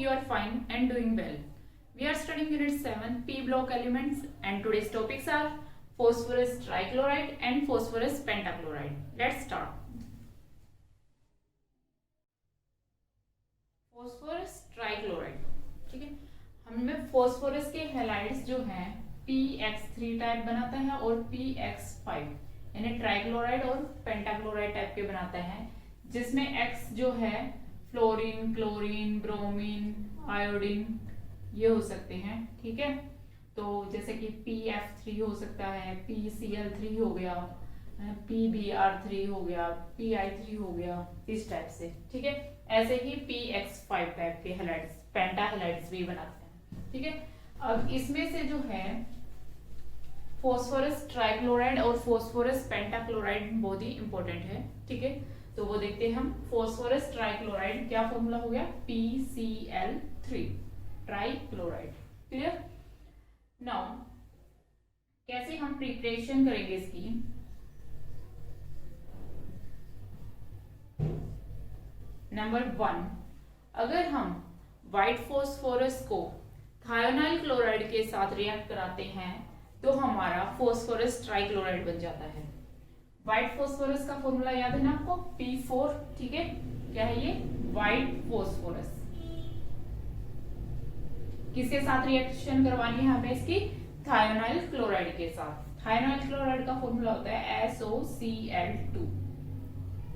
you are fine and doing well. We are studying Unit 7 P block elements and today's topics are phosphorus trichloride and phosphorus pentachloride. Let's start. phosphorus trichloride, ठीक है। हमें phosphorus के halides जो हैं PX3 type बनाता है और PX5 यानी ट्राइक्लोराइड और पेंटाक्लोराइड टाइप के बनाता है, जिसमें X जो है फ्लोरीन, क्लोरीन, ब्रोमीन, आयोडीन ये हो सकते हैं, ठीक है। तो जैसे कि PF3 हो सकता है, PCl3 हो गया, PBr3 हो गया, PI3 हो गया, इस टाइप से, ठीक है। ऐसे ही PX5 टाइप के हैलाइड्स, पेंटा हैलाइड्स भी बनाते हैं, ठीक है। अब इसमें से जो है फॉस्फोरस ट्राइक्लोराइड और फॉस्फोरस पेंटाक्लोराइड बहुत ही इंपॉर्टेंट है, ठीक है। तो वो देखते हैं हम। फॉस्फोरस ट्राइक्लोराइड क्या फॉर्मूला हो गया, PCl3 ट्राइक्लोराइड, क्लियर। नाउ कैसे हम प्रिपरेशन करेंगे इसकी। नंबर 1, अगर हम व्हाइट फॉस्फोरस को थायोनाइल क्लोराइड के साथ रिएक्ट कराते हैं तो हमारा फॉस्फोरस ट्राइक्लोराइड बन जाता है। व्हाइट फॉस्फोरस का फॉर्मूला याद है ना आपको, P4, ठीक है। क्या है ये, व्हाइट फॉस्फोरस। किसके साथ रिएक्शन करवानी है हमें इसकी, थायोनाइल क्लोराइड के साथ। थायोनाइल क्लोराइड का फॉर्मूला होता है SOCl2,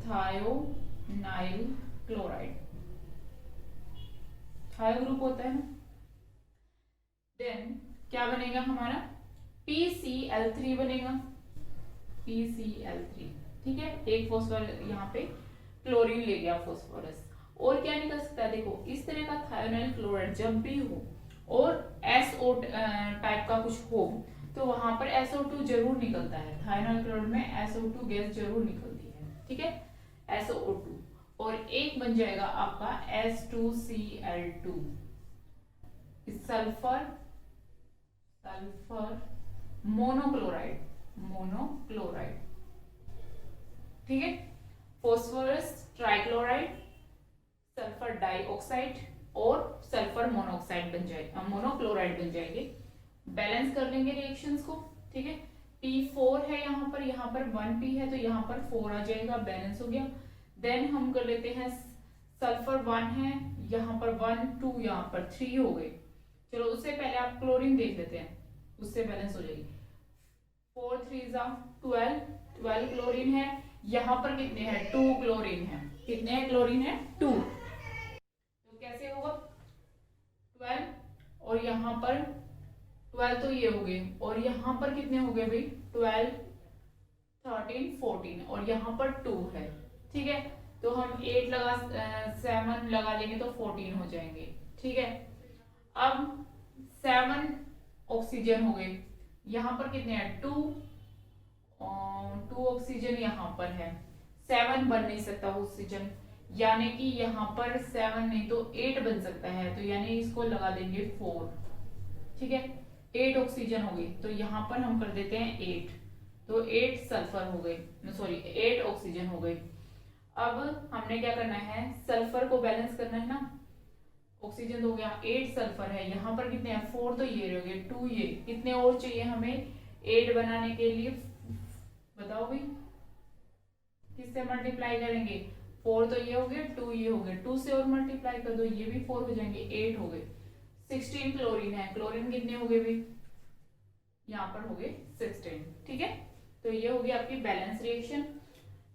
थायोनाइल क्लोराइड, थायो ग्रुप होता है ना। देन क्या बनेगा हमारा, PCl3 बनेगा, PCl3, ठीक है। एक फॉस्फोरस यहाँ पे क्लोरीन ले गया फॉस्फोरस। और क्या निकल सकता है, देखो इस तरह का थायोनाइल क्लोराइड जब भी हो और SO टाइप का कुछ हो तो वहां पर SO2 जरूर निकलता है। थायोनाइल क्लोराइड में SO2 गैस जरूर निकलती है, ठीक है, SO2। और एक बन जाएगा आपका S2Cl2, सल्फर मोनोक्लोराइड, ठीक है। फॉस्फोरस ट्राइक्लोराइड, सल्फर डाइऑक्साइड और सल्फर मोनोक्साइड बन जाएगा, मोनोक्लोराइड बन जाएंगे। बैलेंस कर लेंगे रिएक्शंस को, ठीक है। P4 है यहाँ पर 1P है तो यहाँ पर 4 आ जाएगा, बैलेंस हो गया। देन हम कर लेते हैं सल्फर 1 है, यहाँ पर 1, 2, यहाँ पर 3 हो गए। चलो उससे पहले आप क्लोरीन देख लेते हैं, उससे बैलेंस हो जाएगी। 4 3 12 क्लोरीन है, यहाँ पर कितने हैं, 2 क्लोरीन है। कितने हैं क्लोरीन है, 2। तो कैसे होगा 12, और यहाँ पर 12 तो ये हो गए, और यहाँ पर कितने हो गए भाई, 12 13 14, और यहाँ पर 2 है, ठीक है। तो हम 7 लगा लेंगे तो 14 हो जाएंगे, ठीक है। अब 7 ऑक्सीजन हो गए, यहाँ पर कितने हैं, 2 ऑक्सीजन यहाँ पर है। 7 बन नहीं सकता ऑक्सीजन, यानी कि यहाँ पर 7 नहीं तो 8 बन सकता है, तो यानी इसको लगा देंगे 4, ठीक है। 8 ऑक्सीजन हो गई तो यहाँ पर हम कर देते हैं 8, तो 8 सल्फर हो गए, सॉरी 8 ऑक्सीजन हो गई। अब हमने क्या करना है, सल्फर को बैलेंस करना है ना। ऑक्सीजन तो हो गया, 8 सल्फर है, यहाँ पर कितने हैं, 4 तो ये रह गए, 2 ये, कितने और चाहिए हमें 8 बनाने के लिए, बताओ भाई किससे मल्टीप्लाई करेंगे। 4 तो ये हो गए, 2 ये हो गए, 2 से और मल्टीप्लाई कर दो, ये भी 4 हो जाएंगे, 8 हो गए। 16 क्लोरीन है, क्लोरीन कितने हो गए भाई, यहाँ पर हो गए 16, ठीक है। तो ये हो गया आपकी बैलेंस रिएक्शन,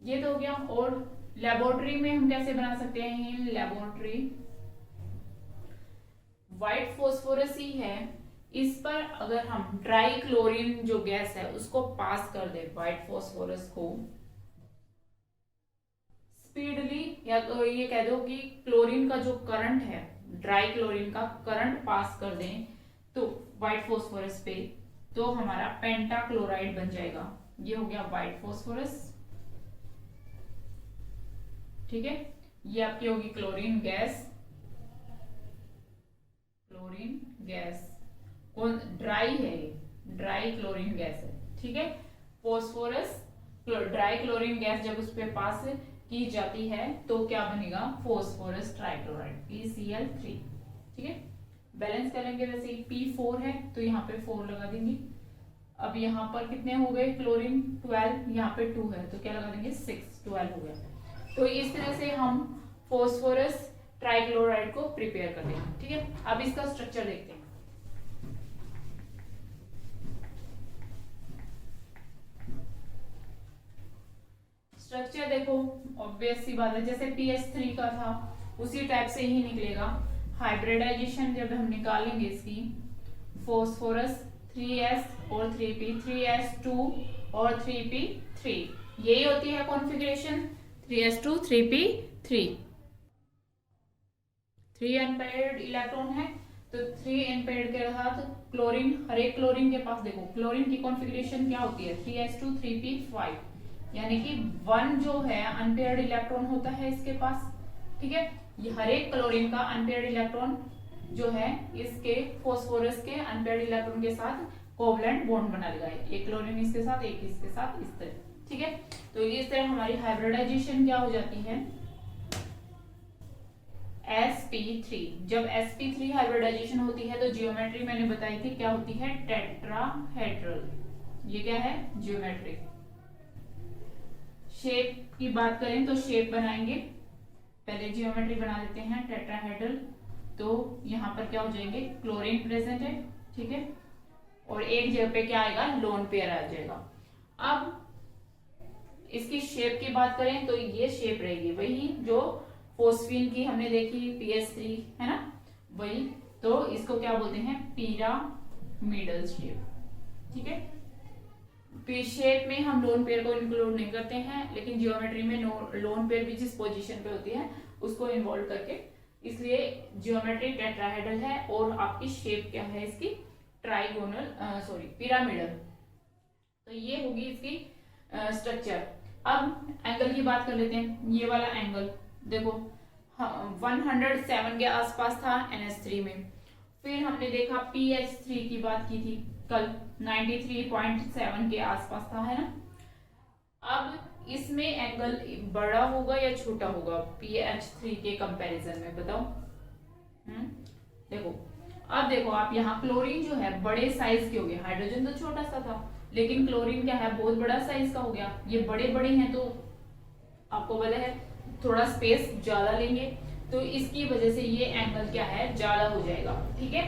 ये तो हो गया। और लेबोरेटरी में हम कैसे बना सकते हैं, लेबोरेटरी व्हाइट फॉस्फोरस ही है, इस पर अगर हम ड्राई क्लोरीन जो गैस है उसको पास कर दे व्हाइट फॉस्फोरस को स्पीडली, या तो ये कह दो कि क्लोरीन का जो करंट है, ड्राई क्लोरीन का करंट पास कर दें तो व्हाइट फॉस्फोरस पे, तो हमारा पेंटाक्लोराइड बन जाएगा। ये हो गया व्हाइट फॉस्फोरस, ठीक है। ये आपकी होगी क्लोरीन गैस, कौन ड्राई है, ये ड्राई क्लोरीन गैस है, ठीक है। फॉस्फोरस ड्राई क्लोरीन गैस जब उस पर पास की जाती है तो क्या बनेगा, फॉस्फोरस ट्राइक्लोराइड PCl3, ठीक है, बैलेंस करेंगे वैसे P4 है तो यहाँ पे 4 लगा देंगे। अब यहाँ पर कितने हो गए क्लोरीन 12, यहाँ पे 2 है तो क्या लगा देंगे 6, 12 हो गया। तो इस तरह से हम फॉस्फोरस ट्राइक्लोराइड को प्रिपेयर कर देंगे। ठीक है, अब इसका स्ट्रक्चर देखते हैं। स्ट्रक्चर देखो, ऑब्वियस सी बात है, जैसे PS3 का था उसी टाइप से ही निकलेगा। हाइब्रिडाइजेशन जब हम निकालेंगे इसकी, फॉस्फोरस 3s और 3p, 3s2 और 3p3, यही होती है configuration 3s2 3p3। 3 unpaired electron है तो 3 अनपेयर्ड के साथ क्लोरीन, हर एक क्लोरीन के पास देखो क्लोरीन की कॉन्फ़िगरेशन क्या होती है 3s2 3p5, यानी कि 1 जो है अनपेयर्ड इलेक्ट्रॉन होता है इसके पास। ठीक है, ये हर एक क्लोरीन का अनपेयर्ड इलेक्ट्रॉन जो है इसके फॉस्फोरस के अनपेयर्ड इलेक्ट्रॉन के साथ कोवलेंट बॉन्ड बना लेगा, एक क्लोरीन इसके साथ एक इसके साथ, इस तरह। ठीक है, तो इस तरह हमारी हाइब्रिडाइजेशन क्या हो जाती है sp3। जब sp3 हाइब्रिडाइजेशन होती है तो जियोमेट्री मैंने बताई थी क्या होती है टेट्राहेड्रल। ये क्या है जियोमेट्री। शेप की बात करें तो शेप बनाएंगे, पहले जियोमेट्री बना देते हैं टेट्राहेड्रल। तो यहाँ पर क्या हो जाएंगे क्लोरीन प्रेजेंट है, ठीक है, और एक जगह पे क्या आएगा लोन पेयर आ जाएगा। अब इसकी शेप की बात करें तो ये शेप रहेगी वही जो फोस्फीन की हमने देखी PS3 है ना, वही। तो इसको क्या बोलते हैं पिरामिडल शेप। ठीक है, पी शेप में हम लोन पेयर को इंक्लूड नहीं करते हैं, लेकिन जियोमेट्री में लोन पेयर भी जिस पोजीशन पे होती है उसको इन्वॉल्व करके, इसलिए जियोमेट्री टेट्राहेड्रल है और आपकी शेप क्या है इसकी ट्राइगोनल पिरामिडल। तो ये होगी इसकी स्ट्रक्चर। अब एंगल की बात कर लेते हैं। ये वाला एंगल देखो 107 के आसपास था NH3 में, फिर हमने देखा PH3 की बात की थी कल 93.7 के आसपास था, है ना। अब इसमें एंगल बड़ा होगा या छोटा होगा PH3 के कंपैरिजन में, बताओ। देखो, अब देखो आप यहाँ क्लोरीन जो है बड़े साइज के हो गए, हाइड्रोजन तो छोटा सा था लेकिन क्लोरीन क्या है बहुत बड़ा साइज का हो गया। ये बड़े बड़े हैं तो आपको पता है थोड़ा स्पेस ज्यादा लेंगे, तो इसकी वजह से ये एंगल क्या है ज्यादा हो जाएगा। ठीक है,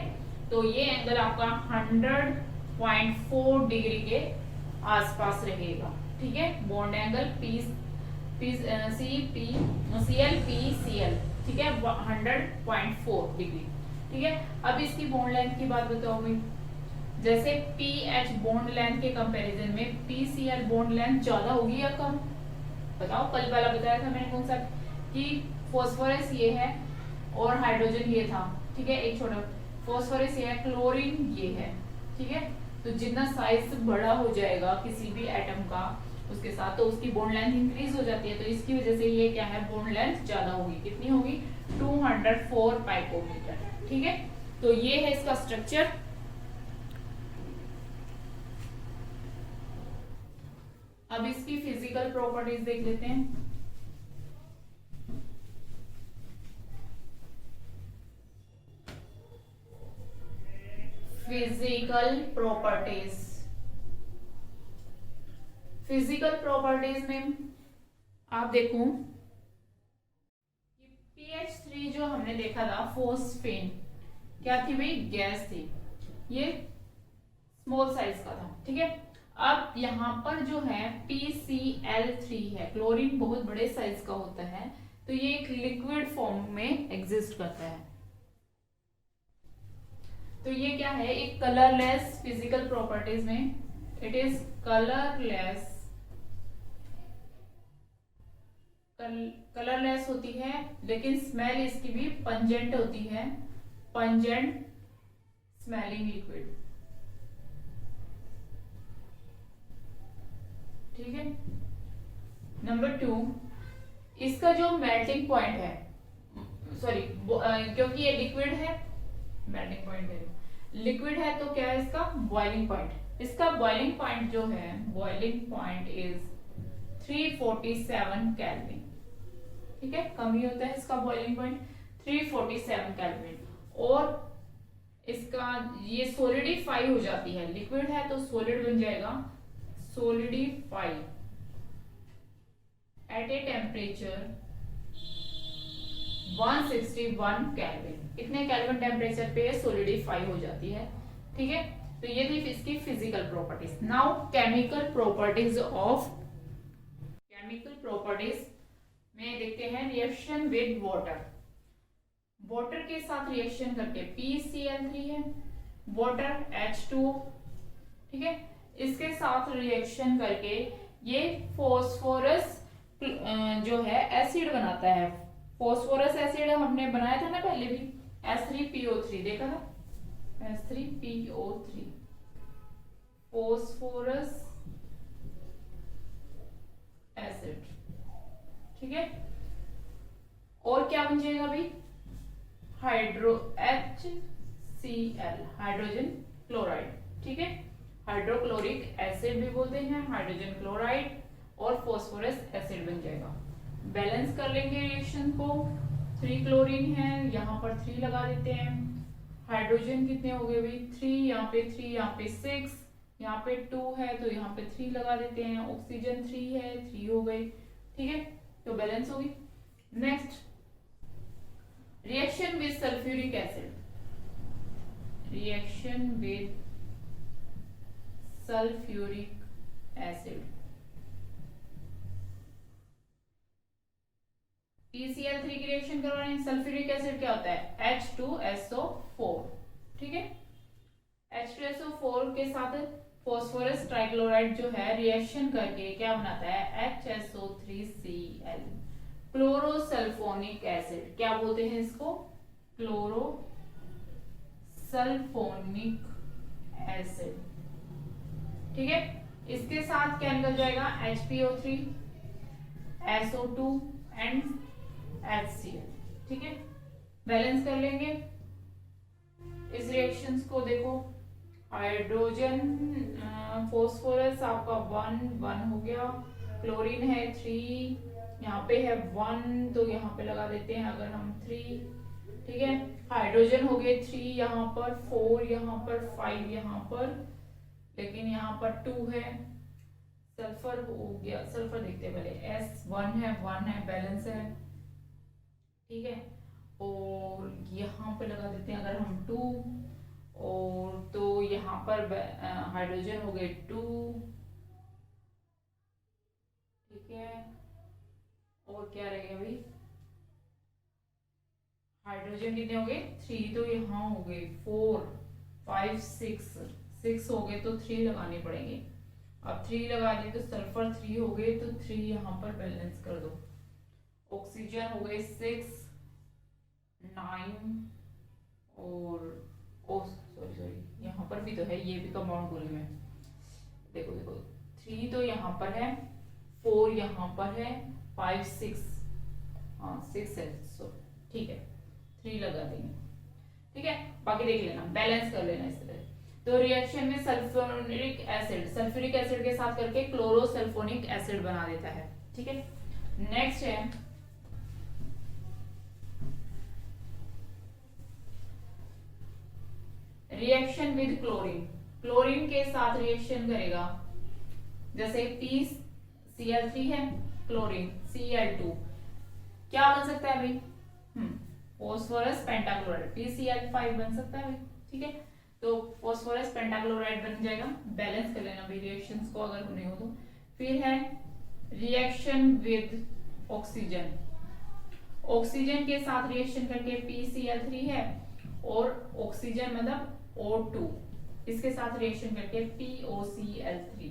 तो ये एंगल आपका 100.4 डिग्री के आसपास रहेगा। ठीक है, बॉन्ड एंगल ClPCl, ठीक है, 100.4 डिग्री। ठीक है, अब इसकी बॉन्ड लेंथ की बात बताओ भाई। जैसे PH बॉन्ड लेंथ के कंपैरिजन में PCl बॉन्ड लेंथ ज्यादा होगी या कम, बताओ। कल वाला बताया था मैंने कौन सा, कि फॉस्फोरस ये है और हाइड्रोजन ये था। ठीक है, एक छोटा फॉस्फोरस ये है, क्लोरीन ये है। ठीक है, तो जितना साइज बड़ा हो जाएगा किसी भी एटम का उसके साथ, तो उसकी बॉन्ड लेंथ इंक्रीज हो जाती है। तो इसकी वजह से ये क्या है बॉन्ड लेंथ ज्यादा होगी। कितनी होगी 204 पाइकोमीटर। ठीक है, तो ये है इसका स्ट्रक्चर। अब इसकी फिजिकल प्रॉपर्टीज देख लेते हैं। फिजिकल प्रॉपर्टीज, फिजिकल प्रॉपर्टीज में आप देखो PH3 जो हमने देखा था फोस्फेन, क्या थी भाई गैस थी, ये स्मॉल साइज का था। ठीक है, अब यहाँ पर जो है PCl3 है, क्लोरीन बहुत बड़े साइज का होता है, तो ये एक लिक्विड फॉर्म में एग्जिस्ट करता है। तो ये क्या है एक कलरलेस, फिजिकल प्रॉपर्टीज में इट इज कलरलेस, कलरलेस होती है, लेकिन स्मेल इसकी भी पंजेंट होती है, पंजेंट स्मेलिंग लिक्विड। ठीक है, नंबर 2, इसका जो मेल्टिंग पॉइंट है, सॉरी क्योंकि ये लिक्विड है, मेल्टिंग पॉइंट है, लिक्विड है तो क्या है इसका बॉइलिंग पॉइंट। इसका बॉइलिंग पॉइंट जो है, बॉइलिंग पॉइंट इज 347 केल्विन। ठीक है, कम ही होता है इसका बॉइलिंग पॉइंट 347 केल्विन। और इसका ये सोलिडिफाई हो जाती है, लिक्विड है तो सॉलिड बन जाएगा, solidify at a temperature 161 kelvin. कितने केल्विन टेम्परेचर पे सोलिडिफाई हो जाती है, ठीक है। तो ये थी इसकी physical properties. Now chemical properties में देखते हैं रिएक्शन विद वाटर। वाटर के साथ रिएक्शन करके PCl3 है, वाटर H2O, ठीक है, इसके साथ रिएक्शन करके ये फास्फोरस जो है एसिड बनाता है। फास्फोरस एसिड हमने बनाया था ना पहले भी, H3PO3 देखा था, H3PO3 फास्फोरस एसिड, ठीक है। और क्या बन जाएगा भाई, HCl हाइड्रोजन क्लोराइड, ठीक है, हाइड्रोक्लोरिक एसिड भी बोलते हैं, हाइड्रोजन क्लोराइड और फास्फोरस एसिड बन जाएगा। बैलेंस कर लेंगे रिएक्शन को, 3 क्लोरीन है, यहाँ पर 3 लगा देते हैं। हाइड्रोजन कितने हो गए भाई, 3, यहाँ पे 3, यहाँ पे 6, यहाँ पे 2 है तो यहाँ पे 3 लगा देते हैं। ऑक्सीजन 3 है, 3 हो गए, ठीक है, तो बैलेंस होगी। Next reaction with sulphuric acid, reaction with sulphuric acid, PCl3 की रिएक्शन करवानी है। सल्फ्यूरिक एसिड क्या होता है, H2SO4, ठीक है। H2SO4 के साथ फास्फोरस ट्राइक्लोराइड जो है रिएक्शन करके क्या बनाता है, HSO3Cl, क्लोरोसल्फोनिक एसिड, क्या बोलते हैं इसको, क्लोरोसल्फोनिक एसिड, ठीक है। इसके साथ क्या निकल जाएगा, HPO3, SO2 एंड HCl, ठीक है। बैलेंस कर लेंगे इस रिएक्शंस को। देखो हाइड्रोजन फास्फोरस आपका 1 हो गया, क्लोरीन है 3, यहाँ पे है 1 तो यहाँ पे लगा देते हैं अगर हम 3, ठीक है। हाइड्रोजन हो गए 3 यहाँ पर, 4 यहाँ पर, 5 यहाँ पर, लेकिन यहाँ पर 2 है। सल्फर हो गया, सल्फर देखते हैं पहले, S1 है, 1 है, बैलेंस है, ठीक है। और यहाँ पे लगा देते हैं अगर हम 2, और तो यहाँ पर हाइड्रोजन हो गए 2, ठीक है। और क्या रहेगा भाई, हाइड्रोजन कितने हो गए 3, तो यहाँ हो गए 4, 5, 6 हो गए तो 3 लगाने पड़ेंगे। अब 3 लगा दिए तो सल्फर 3 हो गए तो 3 यहाँ पर बैलेंस कर दो। ऑक्सीजन हो गए 6, 9 और सॉरी यहाँ पर भी तो है, ये भी कंपाउंड बोली में, देखो 3 तो यहाँ पर है, 4 यहाँ पर है, 5, 6, हाँ 6 है, सो ठीक है 3 लगा देंगे, ठीक है। बाकी देख लेना, बैलेंस कर लेना इस तरह। तो रिएक्शन में सल्फ्यूरिक एसिड के साथ करके क्लोरोसल्फोनिक एसिड बना देता है, ठीक है। नेक्स्ट है रिएक्शन विद क्लोरीन। क्लोरीन के साथ रिएक्शन करेगा, जैसे PCl3 है, क्लोरीन Cl2, क्या बन सकता है भाई, फास्फोरस पेंटाक्लोराइड, PCl5 बन सकता है भाई, ठीक है। तो फास्फोरस पेंटाक्लोराइड बन जाएगा। बैलेंस कर लेना भाई रिएक्शंस को अगर नहीं हो तो। फिर है रिएक्शन विद ऑक्सीजन, ऑक्सीजन के साथ रिएक्शन करके PCl3 है और ऑक्सीजन मतलब O2, इसके साथ रिएक्शन करके POCl3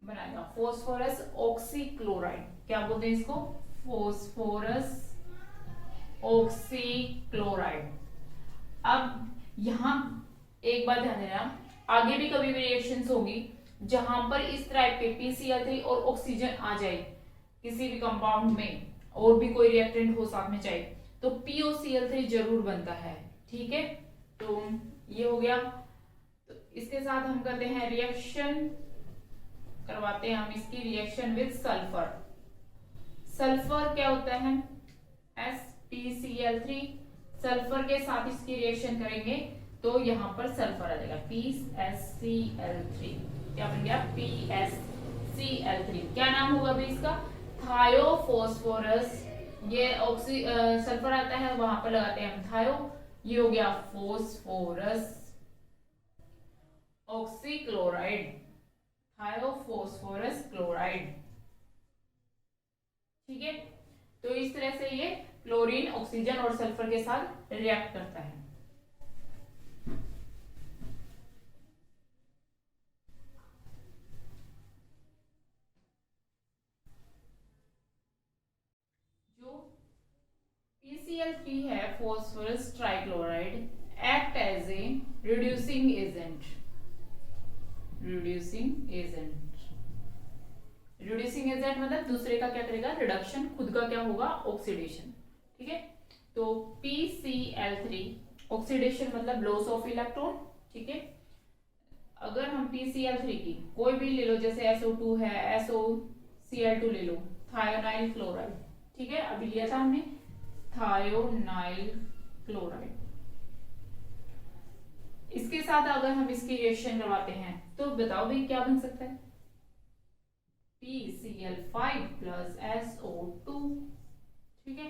बनाएगा फास्फोरस ऑक्सीक्लोराइड। क्या बोलते हैं इसको, फास्फोरस ऑक्सीक्लोराइड। अब यहां एक बात ध्यान देना, आगे भी कभी भी रिएक्शंस होगी जहां पर इस टाइप के PCl3 और ऑक्सीजन आ जाए किसी भी कंपाउंड में, और भी कोई रिएक्टेंट हो साथ में चाहिए, तो POCl3 जरूर बनता है, ठीक है। तो ये हो गया। तो इसके साथ हम करते हैं रिएक्शन, करवाते हैं हम इसकी रिएक्शन विद सल्फर। सल्फर क्या होता है, SPCl3, सल्फर के साथ इसकी रिएक्शन करेंगे तो यहाँ पर सल्फर आ जाएगा PsCl3। क्या बन गया? PsCl3। क्या नाम होगा भाई इसका? थायोफॉस्फोरस। ये सल्फर आता है, वहां पर लगाते हैं हम थायो, ये हो गया फोस्फोरस ऑक्सीक्लोराइड, थायोफॉस्फोरस क्लोराइड। ठीक है, तो इस तरह से ये क्लोरीन ऑक्सीजन और सल्फर के साथ रिएक्ट करता है। जो PCl3 है, phosphorus trichloride, act as a reducing agent. Reducing agent मतलब दूसरे का क्या करेगा? रिडक्शन, खुद का क्या होगा? ऑक्सीडेशन। ठीक है, तो PCl3 ऑक्सीडेशन मतलब लॉस ऑफ इलेक्ट्रॉन। ठीक है, अगर हम PCl3 की कोई भी ले लो, जैसे SO2 है, SOCl2 ले लो, थायोनाइल क्लोराइड। ठीक है, अभी लिया था हमने थायोनाइल क्लोराइड। इसके साथ अगर हम इसकी रिएक्शन करवाते हैं तो बताओ भाई क्या बन सकता है? PCl5 plus SO2। ठीक है,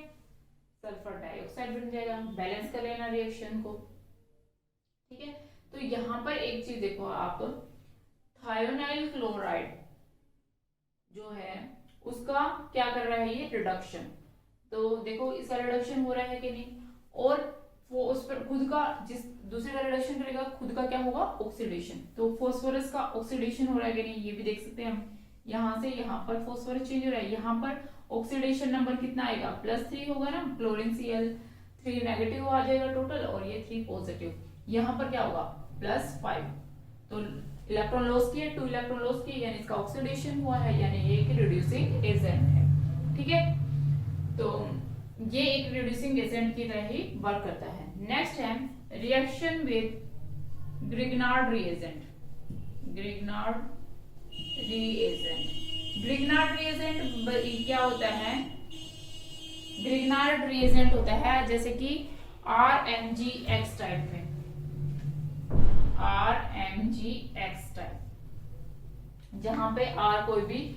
सल्फर डाइऑक्साइड बन जाएगा। बैलेंस कर लेना रिएक्शन को। ठीक है, तो यहां पर एक चीज देखो आप, थायोनाइल क्लोराइड जो है उसका क्या कर रहा है? ये रिडक्शन। तो देखो इसका रिडक्शन हो रहा है कि नहीं, और वो उस पर खुद का, जिस दूसरे का रिडक्शन करेगा, खुद का क्या होगा? ऑक्सीडेशन। तो फास्फोरस का ऑक्सीडेशन हो रहा है कि नहीं, ये भी देख सकते हैं हम। यहां से यहां पर फास्फोरस चेंज हो रहा है, यहां पर ऑक्सीडेशन नंबर कितना आएगा? +3 होगा ना। क्लोरीन Cl3 नेगेटिव आ जाएगा टोटल, और ये 3 पॉजिटिव। यहां पर क्या होगा? +5। तो इलेक्ट्रॉन लॉस किए, 2 इलेक्ट्रॉन लॉस किए, यानी इसका ऑक्सीडेशन हुआ है, यानी ये एक रिड्यूसिंग एजेंट है। ठीक है, तो ये एक रिड्यूसिंग एजेंट की तरह ही वर्क करता है। नेक्स्ट है reaction with Grignard reagent. Grignard reagent क्या होता है? ग्रिग्नार्ड रिएजेंट होता है जैसे कि RMgX टाइप में, RMgX टाइप, जहां पे R कोई भी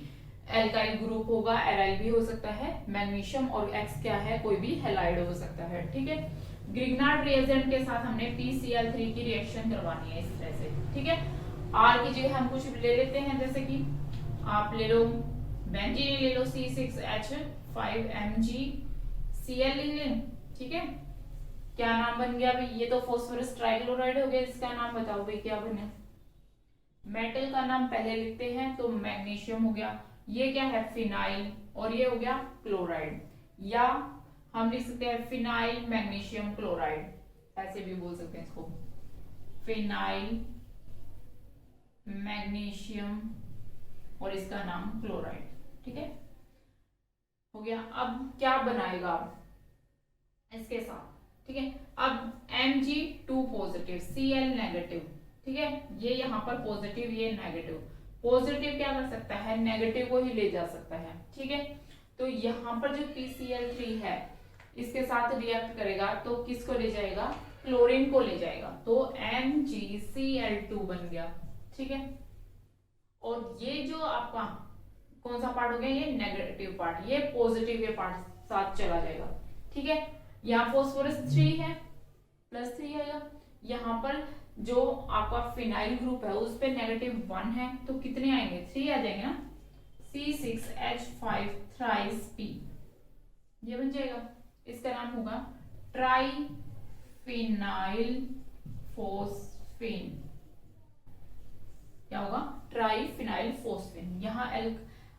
एल्काइल ग्रुप होगा, एराइल भी हो सकता है, मैग्नीशियम, और X क्या है? कोई भी हैलाइड हो सकता है। ठीक है, ग्रिग्नार्ड रिएजेंट के साथ हमने PCl3 की रिएक्शन करवानी है इस तरह से। ठीक है, R की जगह हम कुछ ले लेते हैं, जैसे कि आप ले लो बेंजीन ले लो, C6H5MgCl ले लें। ठीक है, क्या नाम बन गया भाई? ये तो फॉस्फोरस ट्राइक्लोराइड हो गया। इसका नाम बताओ भाई क्या बने? मेटल का नाम पहले लिखते हैं, तो मैग्नीशियम हो गया। ये क्या है? फिनाइल, और ये हो गया क्लोराइड, या हम लिख सकते हैं फिनाइल मैग्नीशियम क्लोराइड, ऐसे भी बोल सकते हैं इसको, फिनाइल मैग्नीशियम, और इसका नाम क्लोराइड। ठीक है, हो गया। अब क्या बनाएगा इसके साथ? ठीक है, अब Mg2 पॉजिटिव, Cl नेगेटिव। ठीक है, ये यहाँ पर पॉजिटिव, ये नेगेटिव। पॉजिटिव क्या कर सकता है? नेगेटिव को ही ले जा सकता है। ठीक है, तो यहाँ पर जो PCl3 है इसके साथ रिएक्ट करेगा तो किसको ले जाएगा? क्लोरीन को ले जाएगा, तो MgCl2 बन गया। ठीक है, और ये जो आपका कौन सा पार्ट हो गया? ये नेगेटिव पार्ट, ये पॉजिटिव ये पार्ट साथ चला जाएगा। ठीक है, यहाँ फॉस्फोरस 3 है, +3 आएगा। यहाँ पर जो आपका फिनाइल ग्रुप है उस पे -1 है, तो कितने आएंगे? 3 आ जाएंगे ना। C6H5 थ्राइस P, ये बन जाएगा। इसका नाम होगा ट्राइफिनाइल फोस्फेन। क्या होगा? ट्राइफिनाइल फोस्फेन। यहाँ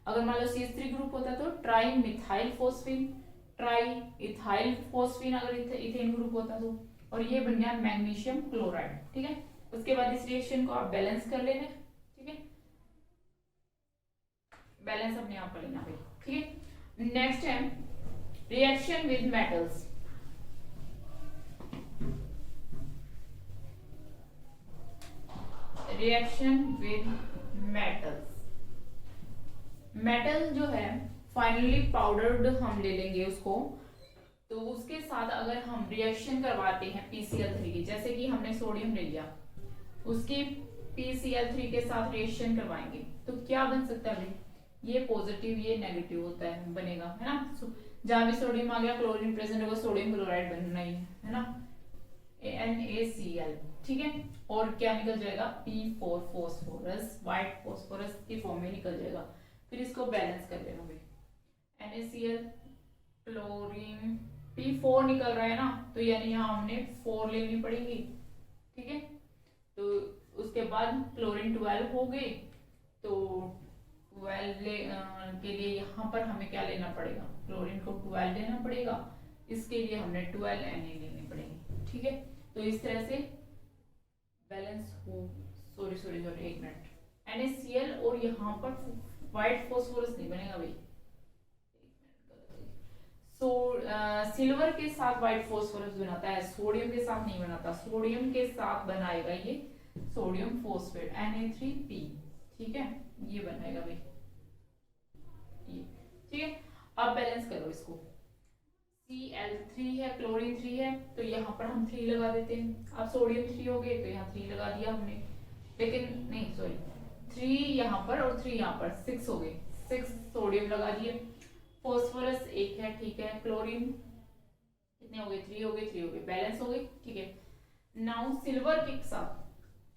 अगर मान लो CH3 ग्रुप होता तो ट्राई मिथाइल फोस्फेन, ट्राई इथाइल फोस्फेन अगर इथेन ग्रुप होता तो, और ये बन गया मैग्नीशियम क्लोराइड। ठीक है, उसके बाद इस रिएक्शन को आप बैलेंस कर लेना। ठीक है, बैलेंस अपने आप कर लेना भाई। ठीक है, नेक्स्ट है reaction with metals. Reaction with metals, metal जो है फाइनली पाउडर्ड हम ले लेंगे उसको, तो उसके साथ अगर हम रिएक्शन करवाते हैं PCl3 की, जैसे कि हमने सोडियम ले लिया, उसकी PCl3 के साथ रिएक्शन करवाएंगे तो क्या बन सकता है भाई, ये पॉजिटिव ये नेगेटिव होता है बनेगा, है ना। जहां भी सोडियम आ गया क्लोरीन प्रेजेंट होगा, सोडियम क्लोराइड बनना ही है ना, NaCl, ठीक है। और क्या निकल जाएगा, P4 फॉस्फोरस, व्हाइट फॉस्फोरस की फॉर्म में निकल जाएगा। फिर इसको बैलेंस कर लेना भाई, NaCl क्लोरीन P4 निकल रहा है ना, तो यानी यहाँ हमने 4 लेनी पड़ेगी, ठीक है। तो उसके बाद क्लोरीन 12 हो गई, तो 12 के लिए यहाँ पर हमें क्या लेना पड़ेगा, क्लोरीन को 12 लेना पड़ेगा, इसके लिए हमने 12 Na लेनी पड़ेगी, ठीक है। तो इस तरह से बैलेंस हो, सॉरी एक मिनट, NaCl और यहाँ पर व्हाइट फॉस्फोरस नहीं बनेगा भाई, सिल्वर के साथ व्हाइट फॉस्फोरस बनाता है, सोडियम के साथ नहीं बनाता, सोडियम के साथ बनाएगा ये सोडियम फॉस्फेट Na3P, ठीक है, ये बनाएगा भाई ये, ठीक है। अब बैलेंस करो इसको, Cl3 है, क्लोरीन 3 है, तो यहाँ पर हम 3 लगा देते हैं। अब सोडियम 3 हो गए तो यहाँ 3 लगा दिया हमने, लेकिन नहीं सॉरी 3 यहाँ पर और 3 यहाँ पर, 6 हो गए, 6 सोडियम लगा दिए। फॉस्फोरस 1 है, ठीक है। क्लोरीन कितने हो गए, 3 हो गए, 3 हो गए, बैलेंस हो गई, ठीक है। नाउ सिल्वर के साथ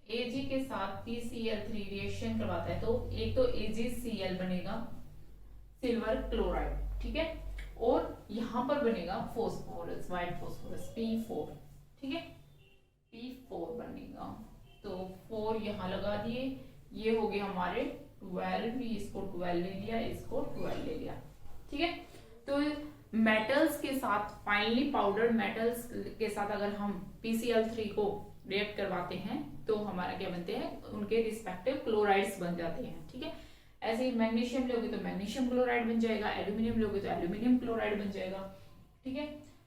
Ag के साथ PCl3 रिएक्शन करवाता है, तो एक तो AgCl बनेगा सिल्वर क्लोराइड, ठीक है, और यहाँ पर बनेगा फॉस्फोरस, व्हाइट फॉस्फोरस P4, ठीक है, P4 बनेगा, तो 4 यहाँ लगा दिए, ये हो गए हमारे 12, इसको 12 ले लिया, इसको 12 ले लिया, ठीक है। तो मेटल्स के साथ, फाइनली पाउडर्ड मेटल्स के साथ अगर हम PCl3 को रिएक्ट करवाते हैं तो हमारा क्या बनते हैं, उनके रिस्पेक्टिव क्लोराइड्स बन जाते हैं, ठीक है। ऐसे ही मैग्नीशियम लोगे तो मैग्नीशियम क्लोराइड बन जाएगा, एल्यूमिनियम लोगे तो एल्यूमिनियम क्लोराइड बन जाएगा, ठीक है।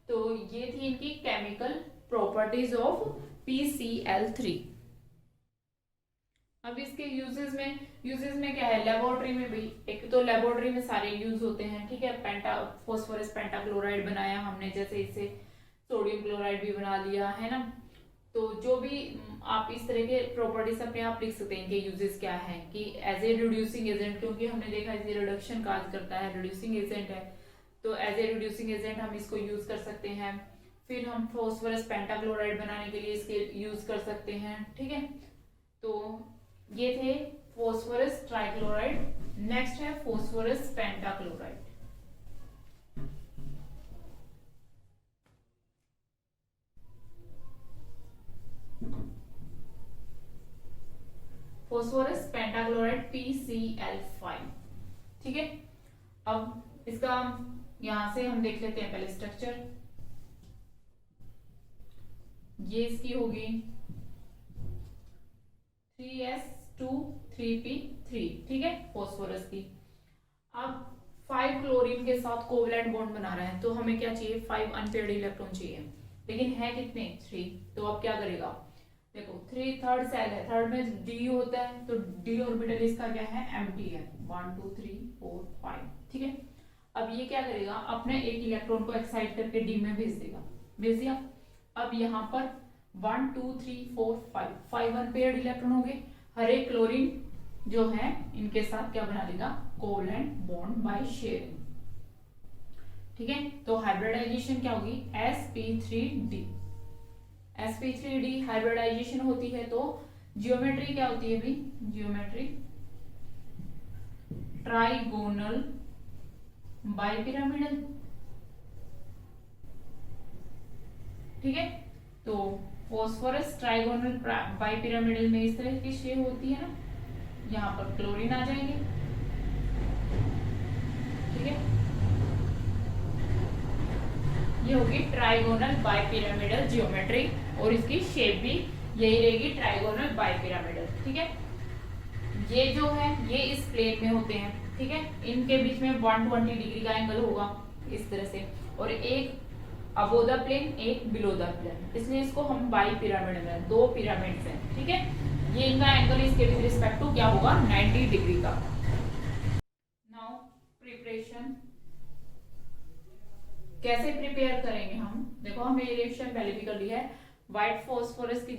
तो ये थी इनकी केमिकल प्रॉपर्टीज ऑफ PCl3। अब इसके यूजेस में क्या है, लेबोरेटरी में भी, एक तो लेबोरेटरी में सारे यूज होते हैं, ठीक है। फॉस्फोरस पेंटाक्लोराइड बनाया हमने, जैसे इसे सोडियम क्लोराइड भी बना लिया है ना, तो जो भी आप इस तरह के प्रॉपर्टीज अपने आप लिख सकते हैं, इनके यूजेस क्या है, कि एज ए रिड्यूसिंग एजेंट, क्योंकि हमने देखा है रिडक्शन कार्य करता है, रिड्यूसिंग एजेंट है, तो एज ए रिड्यूसिंग एजेंट हम इसको यूज कर सकते हैं। फिर हम फॉस्फोरस पेंटाक्लोराइड बनाने के लिए इसके यूज कर सकते हैं, ठीक है। तो ये थे फॉस्फोरस ट्राइक्लोराइड, नेक्स्ट है phosphorus pentachloride. Phosphorus pentachloride PCl5, ठीक है। अब इसका यहां से हम देख लेते हैं पहले स्ट्रक्चर, ये इसकी होगी 3s2 3p3, ठीक है, फॉस्फोरस की। अब 5 क्लोरीन के साथ कोवलेंट बॉन्ड बना रहे हैं, तो हमें क्या चाहिए, 5 अनपेयर्ड इलेक्ट्रॉन चाहिए, लेकिन है कितने, 3, तो अब क्या करेगा, देखो 3 थर्ड सेल है, थर्ड में D होता है, तो D ऑर्बिटल इसका क्या है, एम्प्टी है, 1 2 3 4 5, ठीक है। अब ये क्या करेगा, अपने एक इलेक्ट्रॉन को एक्साइट करके D में भेज देगा, भेज दिया। अब यहाँ पर 1 2 3 4 5 अनपेयर्ड इलेक्ट्रॉन हो गए, हर एक क्लोरीन जो है इनके साथ क्या बना लेगा, कोवलेंट बॉन्ड बाय शेयरिंग, ठीक है। तो हाइब्रिडाइजेशन क्या होगी, sp3d, sp3d हाइब्रिडाइजेशन होती है, तो जियोमेट्री क्या होती है भी, जियोमेट्री ट्राइगोनल बाइपिरामिडल, ठीक है। तो फॉस्फोरस ट्राइगोनल बाइपिरामिडल में इस तरह की शेप होती है ना, यहाँ पर क्लोरीन आ जाएंगे, ठीक है। ये होगी ट्राइगोनल बाइपिरामिडल जियोमेट्री, और इसकी शेप भी यही रहेगी, ट्राइगोनल बाइपिरामिडल, ठीक है। ये जो है ये इस प्लेन में होते हैं, ठीक है, इनके बीच में 120 डिग्री का एंगल होगा इस तरह से, और एक अबोव द प्लेन, एक बिलो द प्लेन, इसलिए इसको हम बाई पिरामिड में, 2 पिरामिड्स हैं, ठीक है। ये इनका एंगल इसके विद रिस्पेक्ट टू क्या होगा, 90 डिग्री का। नाउ प्रिपरेशन कैसे प्रिपेयर करेंगे हम, देखो हमें ये रिएक्शन पहले भी कर ली है। व्हाइट फास्फोरस की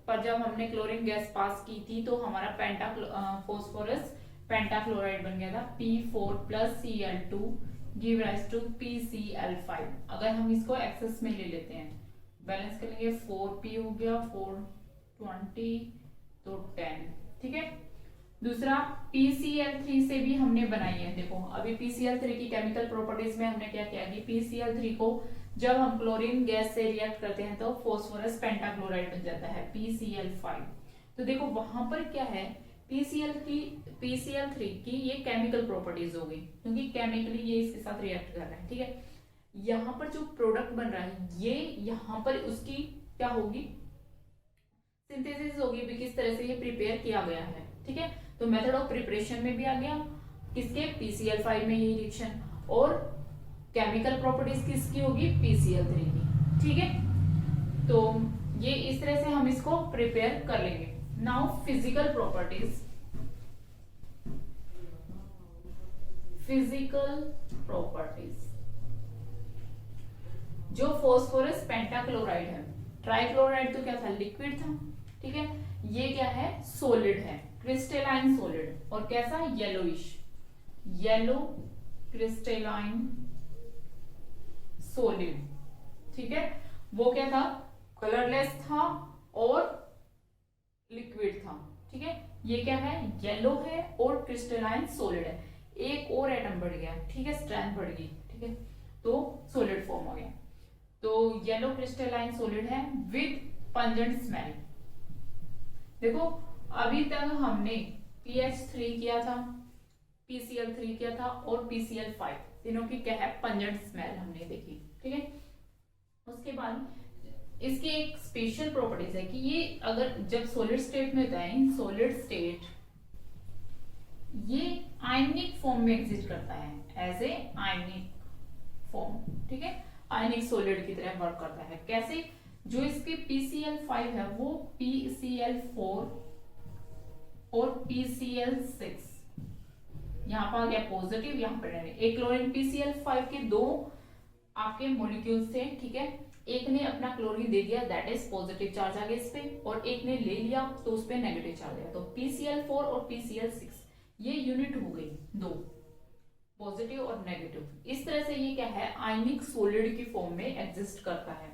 पर जब हमने क्लोरीन गैस पास की थी तो हमारा फास्फोरस पेंटाक्लोराइड बन गया था, P4 plus Cl2 give rise to PCl5। अगर हम इसको एक्सेस में ले लेते हैं, बैलेंस करेंगे 4p हो गया 420 तो 10, ठीक है। दूसरा PCl3 से भी हमने बनाई है, देखो अभी PCl3 की केमिकल प्रॉपर्टीज में हमने क्या किया कि PCl3 को जब हम क्लोरीन गैस से रिएक्ट करते हैं तो फास्फोरस पेंटाक्लोराइड बन जाता है PCl5। तो देखो वहां पर क्या है, PCl3 की ये केमिकल प्रॉपर्टीज होगी क्योंकि केमिकली ये इसके साथ रिएक्ट कर रहा है, ठीक है। यहाँ पर जो प्रोडक्ट बन रहा है ये यहाँ पर उसकी क्या होगी, सिंथेसिस होगी भी, किस तरह से ये प्रिपेयर किया गया है, ठीक है। तो मेथड ऑफ प्रिपरेशन में भी आ गया किसके, PCl5 में ये रिएक्शन, और केमिकल प्रॉपर्टीज किसकी होगी, PCl3 की, ठीक है। तो ये इस तरह से हम इसको प्रिपेयर कर लेंगे। नाउ फिजिकल प्रॉपर्टीज, जो फास्फोरस पेंटाक्लोराइड है, ट्राइक्लोराइड तो क्या था, लिक्विड था, ठीक है। ये क्या है, सॉलिड है, क्रिस्टलाइन सॉलिड, और कैसा, येलोइश, येलो क्रिस्टलाइन सॉलिड, ठीक है। वो क्या था, कलरलेस था और लिक्विड था, ठीक है। ये क्या है, येलो है और क्रिस्टलाइन सॉलिड है, एक और एटम बढ़ गया, ठीक है, स्ट्रेंथ बढ़ गई, ठीक है, तो सॉलिड फॉर्म हो गया। तो येलो क्रिस्टलाइन सॉलिड है विद पंजेंट स्मेल। देखो अभी तक हमने PH3 किया था, PCl3 किया था और PCl5, तीनों की क्या है, पंजेंट स्मेल हमने देखी, ठीक है। उसके बाद इसकी एक स्पेशल प्रॉपर्टीज है कि ये अगर जब सॉलिड स्टेट में होता है, सॉलिड स्टेट ये आयनिक फॉर्म में एग्जिस्ट करता है, एज ए आयनिक फॉर्म, ठीक है, आयनिक सॉलिड की तरह वर्क करता है। कैसे, जो इसके PCl5 है वो PCl4 और PCl6, यहाँ पर आ गया पॉजिटिव, यहाँ पर एक क्लोरीन PCl5 के दो आपके मॉलिक्यूल्स थे, ठीक है। एक ने अपना क्लोरीन दे दिया, दैट इज पॉजिटिव चार्ज आ गया इस पे, और एक ने ले लिया तो उस पे नेगेटिव चार्ज आया। तो PCl4 और PCl6 ये यूनिट हो गई दो, पॉजिटिव और नेगेटिव। इस तरह से ये क्या है, आयनिक सॉलिड की फॉर्म में एग्जिस्ट करता है।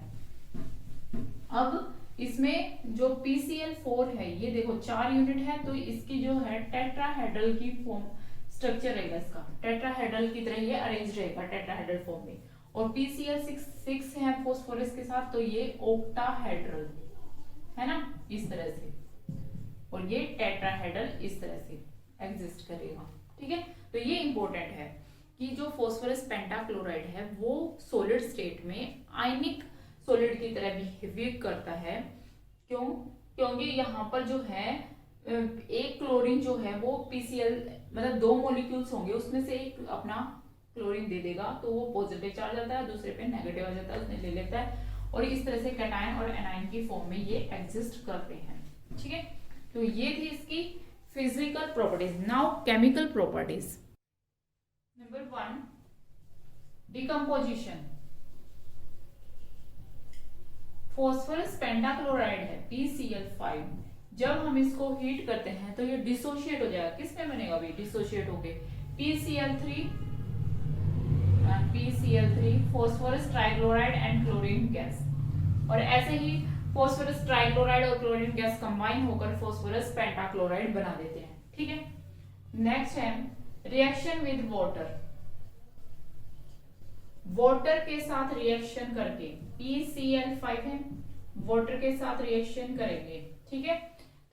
अब इसमें जो PCl4 है, ये देखो 4 यूनिट है, तो इसकी जो है टेट्राहेड्रल की फॉर्म स्ट्रक्चर रहेगा, इसका टेट्राहेड्रल की तरह ये अरेंज रहेगा टेट्राहेड्रल फॉर्म में। और PCl6 है फास्फोरस के साथ, तो ये ऑक्टाहेड्रल है ना, इस तरह से, और ये टेट्राहेड्रल इस तरह से एग्जिस्ट करेगा, ठीक है। तो ये इंपॉर्टेंट है कि जो फास्फोरस पेंटाक्लोराइड है वो सॉलिड स्टेट में आयनिक सॉलिड की तरह बिहेव करता है। क्यों, क्योंकि यहाँ पर जो है एक क्लोरीन जो है वो PCl मतलब दो मॉलिक्यूल्स होंगे, उसमें से एक अपना क्लोरीन दे देगा तो वो पॉजिटिव चार्ज आता है, दूसरे पे नेगेटिव आ जाता है, उसने ले लेता है, और इस तरह से कैटायन और एनायन की फॉर्म में ये एग्जिस्ट करते हैं, ठीक है। तो ये थी इसकी physical properties. Now chemical properties. Number 1, decomposition. Phosphorus pentachloride है PCl5, जब हम इसको हीट करते हैं तो ये डिसोशिएट हो जाएगा, किसमें बनेगा अभी, डिसोशिएट होके PCl3 phosphorus trichloride and chlorine gas, और ऐसे ही फास्फोरस ट्राइक्लोराइड और क्लोरीन गैस कंबाइन होकर फास्फोरस पेंटाक्लोराइड बना देते हैं, ठीक है। नेक्स्ट है रिएक्शन विद वाटर। वाटर के साथ रिएक्शन करके, PCl5 है, वाटर के साथ रिएक्शन करेंगे, ठीक है।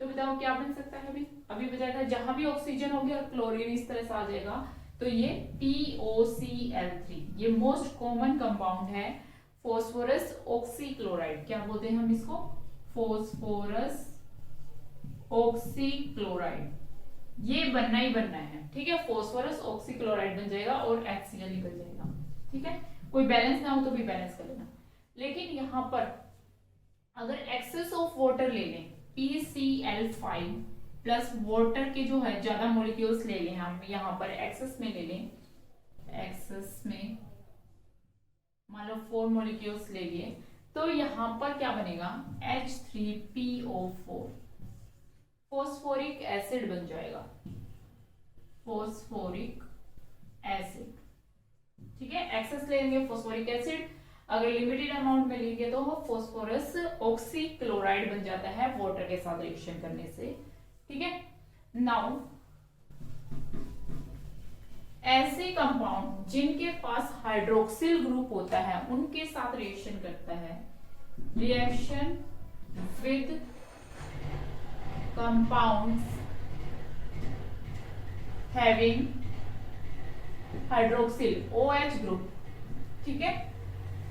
तो बताओ क्या बन सकता है, अभी बताया था जहां भी ऑक्सीजन हो गया क्लोरीन इस तरह से आ जाएगा, तो ये POCl3, ये मोस्ट कॉमन कंपाउंड है फास्फोरस ऑक्सीक्लोराइड, क्या बोलते हैं हम इसको, फास्फोरस ऑक्सीक्लोराइड, ये बनना ही बनना है, ठीक है। फास्फोरस ऑक्सीक्लोराइड बन जाएगा और HCl निकल जाएगा, ठीक है। कोई बैलेंस ना हो तो भी बैलेंस कर लेना। लेकिन यहां पर अगर एक्सेस ऑफ वाटर ले लें, PCl5 प्लस वाटर के जो है ज्यादा मॉलिक्यूल्स ले लें, हम यहाँ पर एक्सेस में ले लें, एक्सेस में मान लो 4 मॉलिक्यूल्स ले लिए, तो यहाँ पर क्या बनेगा H3PO4, फोस्फोरिक एसिड बन जाएगा, फोस्फोरिक एसिड। ठीक है, एक्सेस लेंगे फोस्फोरिक एसिड, अगर लिमिटेड अमाउंट में लेंगे तो वो फोस्फोरस ऑक्सीक्लोराइड बन जाता है वाटर के साथ रिएक्शन करने से। ठीक है, नाउ ऐसे कंपाउंड जिनके पास हाइड्रोक्सिल ग्रुप होता है उनके साथ रिएक्शन करता है, reaction with compounds having hydroxyl OH group. ठीक है,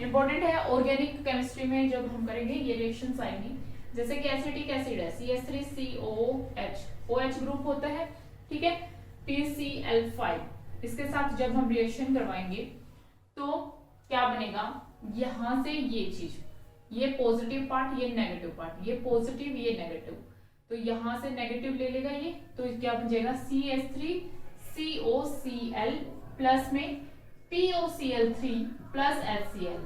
इंपॉर्टेंट है, ऑर्गेनिक केमिस्ट्री में जब हम करेंगे ये रिएक्शंस आएंगी। जैसे कि एसिटिक एसिड है CH3COH, OH ग्रुप होता है। ठीक है, PCl5, इसके साथ जब हम रिएक्शन करवाएंगे तो क्या बनेगा, यहां से ये चीज, ये पॉजिटिव पार्ट, ये नेगेटिव पार्ट, ये पॉजिटिव ये नेगेटिव, तो यहां से नेगेटिव ले लेगा ये, तो क्या बन जाएगा CH3COCl प्लस में POCl3 प्लस HCl।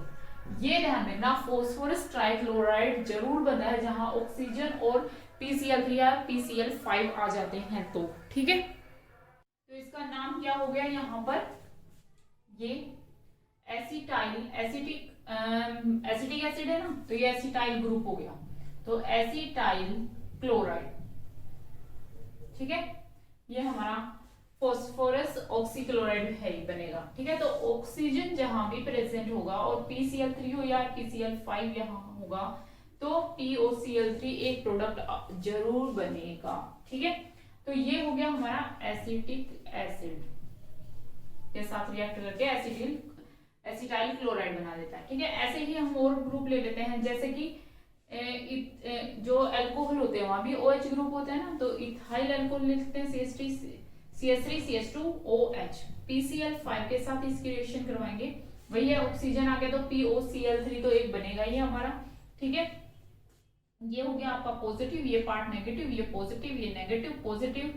ये ध्यान में ना, फॉस्फोरस ट्राइक्लोराइड जरूर बना है जहां ऑक्सीजन और PCl3 या PCl5 आ जाते हैं तो। ठीक है, तो इसका नाम क्या हो गया यहाँ पर, ये एसिटाइल, एसिटिक एसिड है ना, तो ये एसिटाइल ग्रुप हो गया, तो एसिटाइल क्लोराइड। ठीक है, ये हमारा फॉस्फोरस ऑक्सीक्लोराइड है बनेगा। ठीक है, तो ऑक्सीजन जहां भी प्रेजेंट होगा और PCl3 हो या PCl5 यहां होगा तो POCl3 एक प्रोडक्ट जरूर बनेगा। ठीक है, तो ये हो गया हमारा एसिटिक एसिड के साथ रिएक्ट करके एसिटाइल क्लोराइड बना देता है। ठीक है, ऐसे ही हम और ग्रुप ले लेते हैं, जैसे कि जो अल्कोहल होते हैं वहां भी OH ग्रुप होता है ना, तो इथाइल अल्कोहल लिखते हैं CH3CH2OH। PCl5 के साथ इसकी रिएक्शन करवाएंगे, वही है ऑक्सीजन आ गया तो POCl3 तो एक बनेगा ये हमारा। ठीक है, ये हो गया आपका पॉजिटिव, ये पार्ट नेगेटिव, ये पॉजिटिव ये नेगेटिव, पॉजिटिव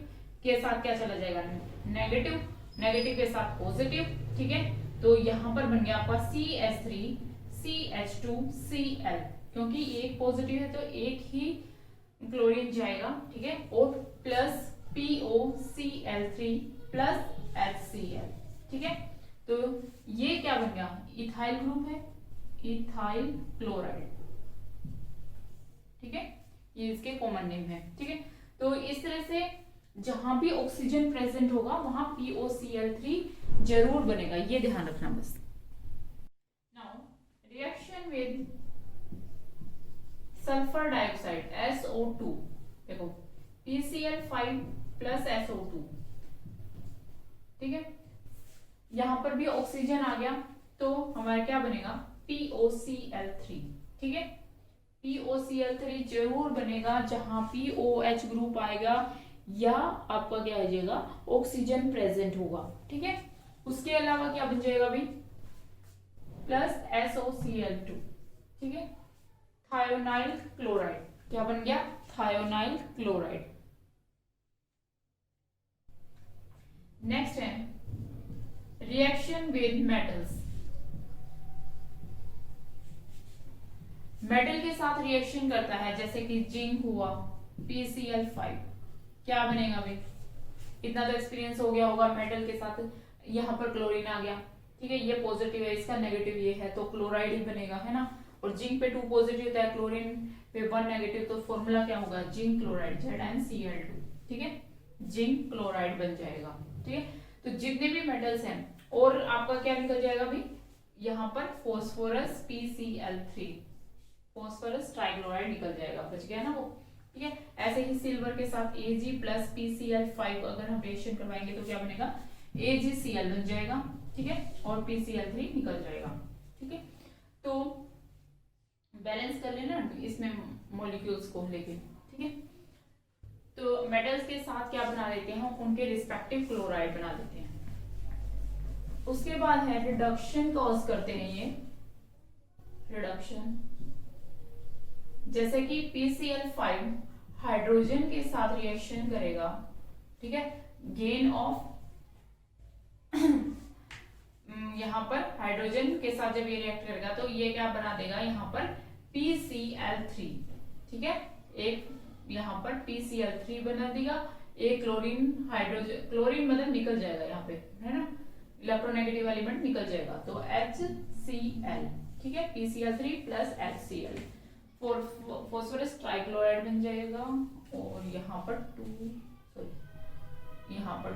के साथ क्या चला जाएगा नेगेटिव, नेगेटिव के साथ पॉजिटिव। ठीक है, तो यहां पर बन गया आपका CH3CH2Cl, क्योंकि एक पॉजिटिव है तो एक ही क्लोरीन जाएगा। ठीक है, और प्लस POCl3 प्लस HCl। ठीक है, तो ये क्या बन गया, इथाइल ग्रुप है, इथाइल क्लोराइड। ठीक है, ये इसके कॉमन नेम है। ठीक है, तो इस तरह से जहां भी ऑक्सीजन प्रेजेंट होगा वहां POCl3 जरूर बनेगा, ये ध्यान रखना बस। Now reaction with sulphur dioxide SO2, देखो PCl5 प्लस SO2। ठीक है, यहां पर भी ऑक्सीजन आ गया तो हमारा क्या बनेगा POCl3। ठीक है, POCl3 जरूर बनेगा जहां POH ग्रुप आएगा या आपका क्या आ जाएगा ऑक्सीजन प्रेजेंट होगा। ठीक है, उसके अलावा क्या बन जाएगा भाई प्लस SOCl2। ठीक है, थायोनाइल क्लोराइड, क्या बन गया थायोनाइल क्लोराइड। नेक्स्ट है रिएक्शन विद मेटल्स, मेटल के साथ रिएक्शन करता है, जैसे कि जिंक हुआ PCl5, क्या बनेगा भाई, इतना तो एक्सपीरियंस हो गया होगा, मेटल के साथ यहाँ पर क्लोरीन आ गया। ठीक है, ये पॉजिटिव है, इसका नेगेटिव ये है तो क्लोराइड ही बनेगा, है ना। और जिंक पे 2 पॉजिटिव होता है, क्लोरीन पे 1 नेगेटिव, तो फॉर्मूला क्या होगा जिंक क्लोराइड ZnCl2। ठीक है, जिंक क्लोराइड बन जाएगा। ठीक है, तो जितने भी मेटल्स हैं, और आपका क्या निकल जाएगा भाई यहाँ पर फॉस्फोरस PCl3, फॉस्फोरस ट्राइक्लोराइड निकल जाएगा, बच गया ना वो। ठीक है, ऐसे ही सिल्वर के साथ Ag प्लस PCl5 अगर हम रिएक्शन करवाएंगे तो क्या बनेगा AgCl बन जाएगा। ठीक है, और PCl3 निकल जाएगा। ठीक है, तो बैलेंस कर लेना इसमें मॉलिक्यूल्स को लेके। ठीक है, तो मेटल्स के साथ क्या बना देते हैं, उनके रिस्पेक्टिव क्लोराइड बना देते हैं। उसके बाद है रिडक्शन कॉज करते हैं ये रिडक्शन, जैसे कि PCl5 हाइड्रोजन के साथ रिएक्शन करेगा। ठीक है, गेन ऑफ यहाँ पर हाइड्रोजन के साथ जब ये रिएक्ट करेगा तो ये क्या बना देगा यहाँ पर PCl3, ठीक है, एक यहाँ पर PCl3 बना देगा, एक क्लोरीन हाइड्रोजन, क्लोरीन मतलब निकल जाएगा यहाँ पे, है ना, इलेक्ट्रोनेगेटिव एलिमेंट निकल जाएगा, तो HCl, ठीक है, PCl3 plus HCl, phosphorus trichloride बन जाएगा, और यहाँ पर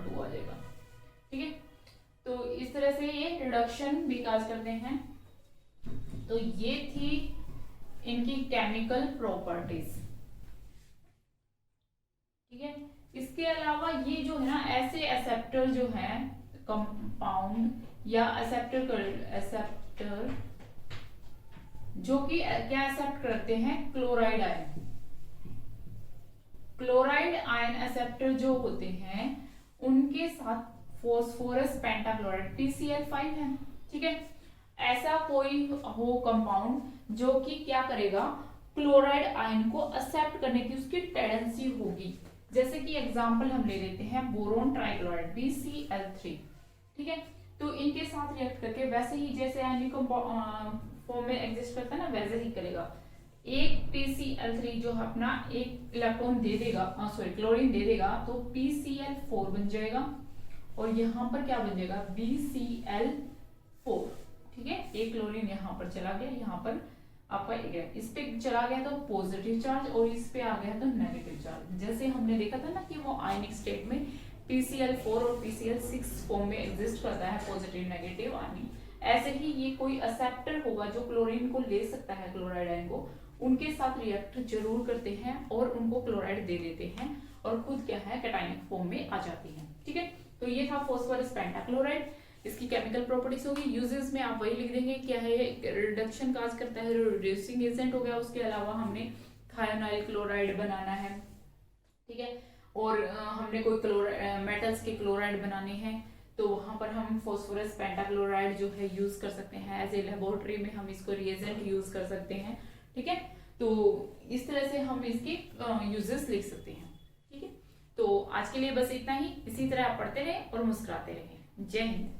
2 आ जाएगा, ठीक है। तो इस तरह से ये रिडक्शन भी काज करते हैं। तो ये थी इनकी केमिकल प्रॉपर्टीज, ठीक है। इसके अलावा ये जो है ना, ऐसे एक्सेप्टर जो है कंपाउंड या एक्सेप्टर जो कि क्या एक्सेप्ट करते हैं, chloride ion, chloride ion acceptor जो होते हैं उनके साथ फॉस्फोरस पेंटाक्लोराइड PCl5 है, ठीक है। ऐसा कोई हो कंपाउंड जो कि क्या करेगा, क्लोराइड आयन को एक्सेप्ट करने की उसकी टेंडेंसी होगी, जैसे कि एग्जांपल हम ले लेते हैं बोरोन ट्राइक्लोराइड BCl3, ठीक है। तो इनके साथ रिएक्ट करके वैसे ही जैसे आयनिक फॉर्म में एग्जिस्ट करता है ना, वैसे ही करेगा। एक PCl3 जो अपना एक इलेक्ट्रॉन दे देगा, सॉरी क्लोरीन दे देगा, तो PCl4 बन जाएगा, और यहाँ पर क्या बन जाएगा, BCl4, ठीक है। एक क्लोरीन यहाँ पर चला गया, यहाँ पर आपका इस पे चला गया तो पॉजिटिव चार्ज, और इस पे आ गया तो नेगेटिव चार्ज। जैसे हमने देखा था ना कि वो आयनिक स्टेट में PCl4 और PCl6 फॉर्म में एग्जिस्ट करता है, पॉजिटिव नेगेटिव आयनिक। ऐसे ही ये कोई एक्सेप्टर होगा जो क्लोरीन को ले सकता है, क्लोराइड आयन को, उनके साथ रिएक्ट जरूर करते हैं और उनको क्लोराइड दे देते हैं, और खुद क्या है, कैटायनिक फॉर्म में आ जाती है, ठीक है। तो ये था फॉस्फोरस पेंटाक्लोराइड, इसकी केमिकल प्रॉपर्टीज होगी। यूजेस में आप वही लिख देंगे, क्या है, रिडक्शन काज करता है, रिड्यूसिंग एजेंट हो गया, उसके अलावा हमने थायोनाइल क्लोराइड बनाना है, ठीक है, और हमने कोई मेटल्स के क्लोराइड बनाने हैं, तो वहां पर हम फॉस्फोरस पेंटाक्लोराइड जो है यूज कर सकते हैं, एज ए लेबोरेटरी में हम इसको रिएजेंट यूज कर सकते हैं, ठीक है। तो इस तरह से हम इसके यूजेस लिख सकते हैं, ठीक है। तो आज के लिए बस इतना ही, इसी तरह आप पढ़ते रहे और मुस्कुराते रहे। जय हिंद।